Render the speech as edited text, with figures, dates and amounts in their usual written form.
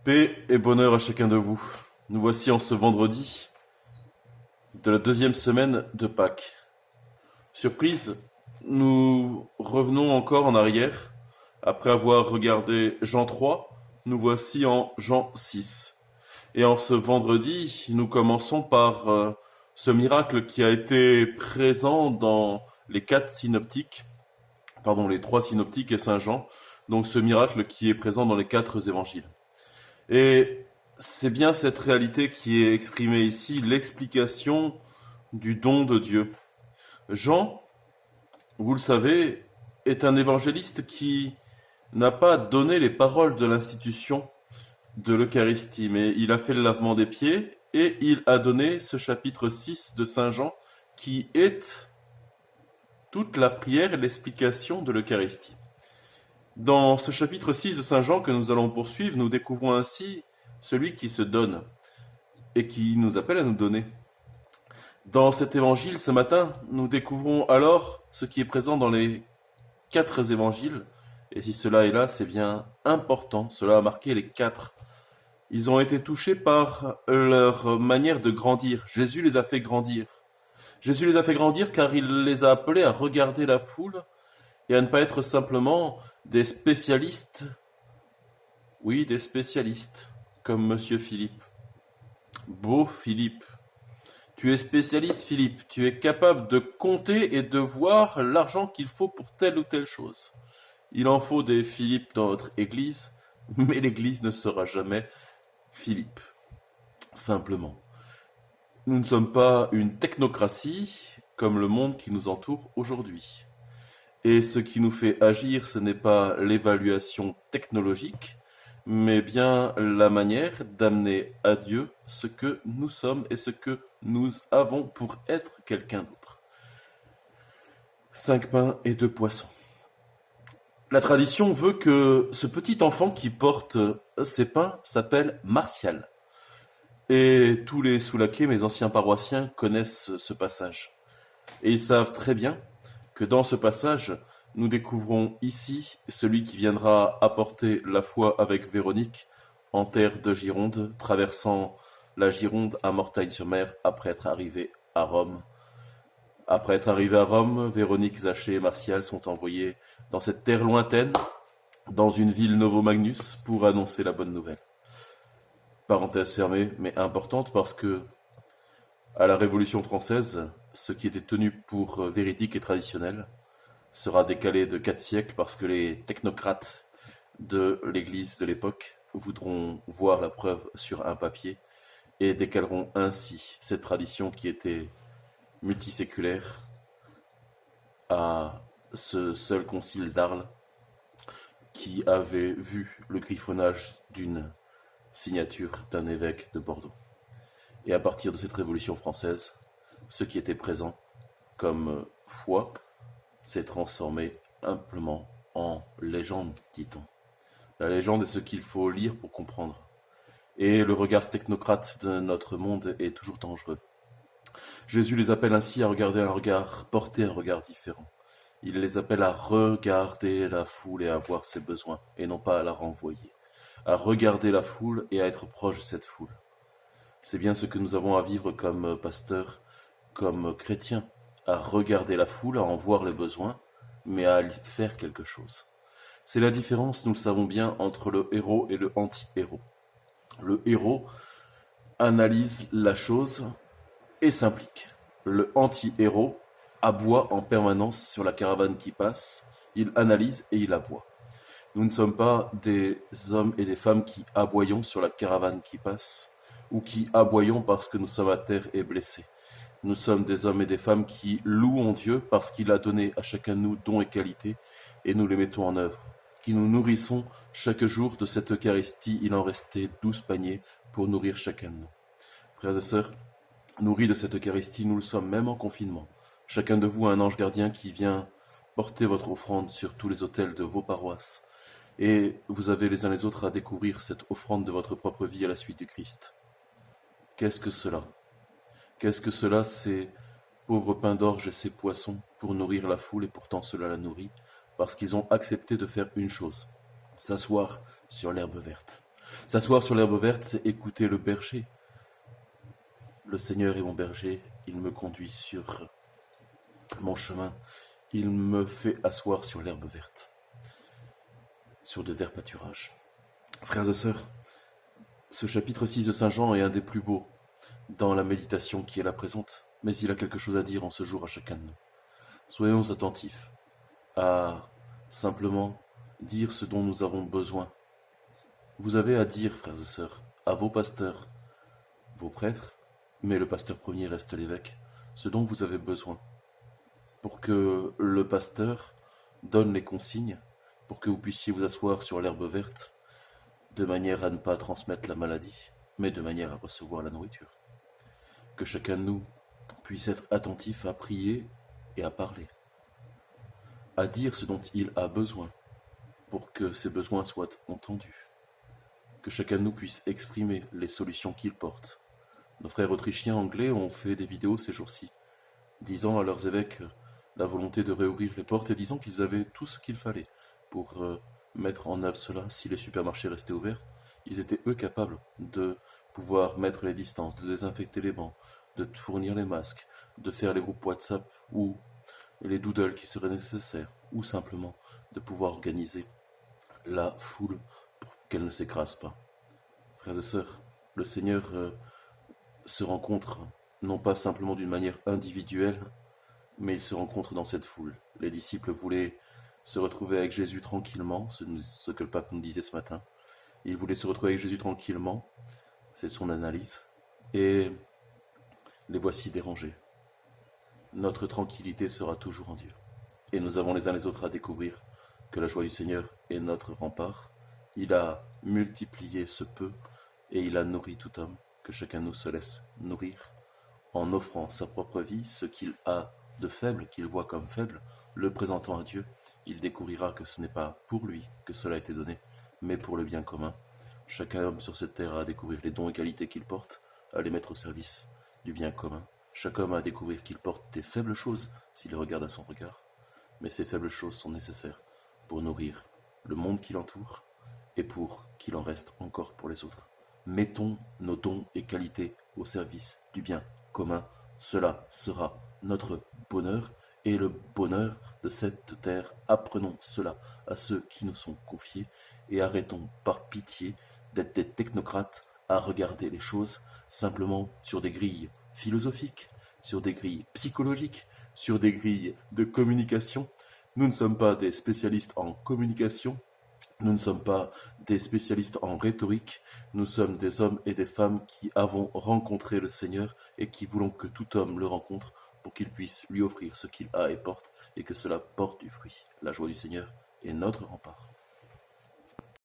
Paix et bonheur à chacun de vous. Nous voici en ce vendredi de la deuxième semaine de Pâques. Surprise, nous revenons encore en arrière. Après avoir regardé Jean 3, nous voici en Jean 6. Et en ce vendredi, nous commençons par ce miracle qui a été présent dans les les trois synoptiques et Saint Jean. Donc ce miracle qui est présent dans les 4 évangiles. Et c'est bien cette réalité qui est exprimée ici, l'explication du don de Dieu. Jean, vous le savez, est un évangéliste qui n'a pas donné les paroles de l'institution de l'Eucharistie, mais il a fait le lavement des pieds et il a donné ce chapitre 6 de Saint Jean qui est toute la prière et l'explication de l'Eucharistie. Dans ce chapitre 6 de Saint Jean que nous allons poursuivre, nous découvrons ainsi celui qui se donne et qui nous appelle à nous donner. Dans cet évangile, ce matin, nous découvrons alors ce qui est présent dans les 4 évangiles. Et si cela est là, c'est bien important. Cela a marqué les 4. Ils ont été touchés par leur manière de grandir. Jésus les a fait grandir. Jésus les a fait grandir car il les a appelés à regarder la foule et à ne pas être simplement des spécialistes. Oui, des spécialistes, comme Monsieur Philippe. Beau Philippe. Tu es spécialiste, Philippe. Tu es capable de compter et de voir l'argent qu'il faut pour telle ou telle chose. Il en faut des Philippe dans notre Église, mais l'Église ne sera jamais Philippe. Simplement. Nous ne sommes pas une technocratie comme le monde qui nous entoure aujourd'hui. Et ce qui nous fait agir, ce n'est pas l'évaluation technologique, mais bien la manière d'amener à Dieu ce que nous sommes et ce que nous avons pour être quelqu'un d'autre. 5 pains et 2 poissons. La tradition veut que ce petit enfant qui porte ces pains s'appelle Martial. Et tous les Soulaquais, mes anciens paroissiens, connaissent ce passage. Et ils savent très bien que dans ce passage, nous découvrons ici celui qui viendra apporter la foi avec Véronique en terre de Gironde, traversant la Gironde à Mortagne-sur-Mer après être arrivé à Rome. Après être arrivé à Rome, Véronique, Zachée et Martial sont envoyés dans cette terre lointaine, dans une ville Novo-Magnus, pour annoncer la bonne nouvelle. Parenthèse fermée, mais importante parce que, à la Révolution française, ce qui était tenu pour véridique et traditionnel sera décalé de 4 siècles parce que les technocrates de l'Église de l'époque voudront voir la preuve sur un papier et décaleront ainsi cette tradition qui était multiséculaire à ce seul concile d'Arles qui avait vu le griffonnage d'une signature d'un évêque de Bordeaux. Et à partir de cette Révolution française, ce qui était présent comme foi s'est transformé simplement en légende, dit-on. La légende est ce qu'il faut lire pour comprendre. Et le regard technocrate de notre monde est toujours dangereux. Jésus les appelle ainsi à porter un regard différent. Il les appelle à regarder la foule et à voir ses besoins, et non pas à la renvoyer. À regarder la foule et à être proche de cette foule. C'est bien ce que nous avons à vivre comme pasteurs, comme chrétiens, à regarder la foule, à en voir les besoins, mais à y faire quelque chose. C'est la différence, nous le savons bien, entre le héros et le anti-héros. Le héros analyse la chose et s'implique. Le anti-héros aboie en permanence sur la caravane qui passe, il analyse et il aboie. Nous ne sommes pas des hommes et des femmes qui aboyons sur la caravane qui passe, ou qui aboyons parce que nous sommes à terre et blessés. Nous sommes des hommes et des femmes qui louons Dieu parce qu'il a donné à chacun de nous dons et qualités, et nous les mettons en œuvre. Qui nous nourrissons chaque jour de cette Eucharistie, il en restait 12 paniers pour nourrir chacun de nous. Frères et sœurs, nourris de cette Eucharistie, nous le sommes même en confinement. Chacun de vous a un ange gardien qui vient porter votre offrande sur tous les autels de vos paroisses. Et vous avez les uns les autres à découvrir cette offrande de votre propre vie à la suite du Christ. Qu'est-ce que cela ? Qu'est-ce que cela, ces pauvres pains d'orge et ces poissons pour nourrir la foule, et pourtant cela la nourrit, parce qu'ils ont accepté de faire une chose, s'asseoir sur l'herbe verte. S'asseoir sur l'herbe verte, c'est écouter le berger. Le Seigneur est mon berger, il me conduit sur mon chemin, il me fait asseoir sur l'herbe verte, sur de verts pâturages. Frères et sœurs, ce chapitre 6 de Saint Jean est un des plus beaux dans la méditation qui est la présente, mais il a quelque chose à dire en ce jour à chacun de nous. Soyons attentifs à simplement dire ce dont nous avons besoin. Vous avez à dire, frères et sœurs, à vos pasteurs, vos prêtres, mais le pasteur premier reste l'évêque, ce dont vous avez besoin, pour que le pasteur donne les consignes, pour que vous puissiez vous asseoir sur l'herbe verte, de manière à ne pas transmettre la maladie, mais de manière à recevoir la nourriture. Que chacun de nous puisse être attentif à prier et à parler, à dire ce dont il a besoin, pour que ses besoins soient entendus. Que chacun de nous puisse exprimer les solutions qu'il porte. Nos frères autrichiens anglais ont fait des vidéos ces jours-ci, disant à leurs évêques la volonté de réouvrir les portes et disant qu'ils avaient tout ce qu'il fallait pour mettre en œuvre cela. Si les supermarchés restaient ouverts, ils étaient eux capables de pouvoir mettre les distances, de désinfecter les bancs, de fournir les masques, de faire les groupes WhatsApp ou les doodles qui seraient nécessaires, ou simplement de pouvoir organiser la foule pour qu'elle ne s'écrase pas. Frères et sœurs, le Seigneur se rencontre non pas simplement d'une manière individuelle, mais il se rencontre dans cette foule. Les disciples voulaient se retrouver avec Jésus tranquillement, ce que le pape nous disait ce matin. Ils voulaient se retrouver avec Jésus tranquillement, c'est son analyse, et les voici dérangés. Notre tranquillité sera toujours en Dieu. Et nous avons les uns les autres à découvrir que la joie du Seigneur est notre rempart. Il a multiplié ce peu et il a nourri tout homme. Que chacun de nous se laisse nourrir en offrant sa propre vie, ce qu'il a de faible, qu'il voit comme faible, le présentant à Dieu. Il découvrira que ce n'est pas pour lui que cela a été donné, mais pour le bien commun. Chacun homme sur cette terre a à découvrir les dons et qualités qu'il porte, à les mettre au service du bien commun. Chaque homme a à découvrir qu'il porte des faibles choses s'il les regarde à son regard. Mais ces faibles choses sont nécessaires pour nourrir le monde qui l'entoure et pour qu'il en reste encore pour les autres. Mettons nos dons et qualités au service du bien commun. Cela sera notre bonheur et le bonheur de cette terre. Apprenons cela à ceux qui nous sont confiés et arrêtons par pitié d'être des technocrates à regarder les choses simplement sur des grilles philosophiques, sur des grilles psychologiques, sur des grilles de communication. Nous ne sommes pas des spécialistes en communication, nous ne sommes pas des spécialistes en rhétorique, nous sommes des hommes et des femmes qui avons rencontré le Seigneur et qui voulons que tout homme le rencontre pour qu'il puisse lui offrir ce qu'il a et porte et que cela porte du fruit. La joie du Seigneur est notre rempart.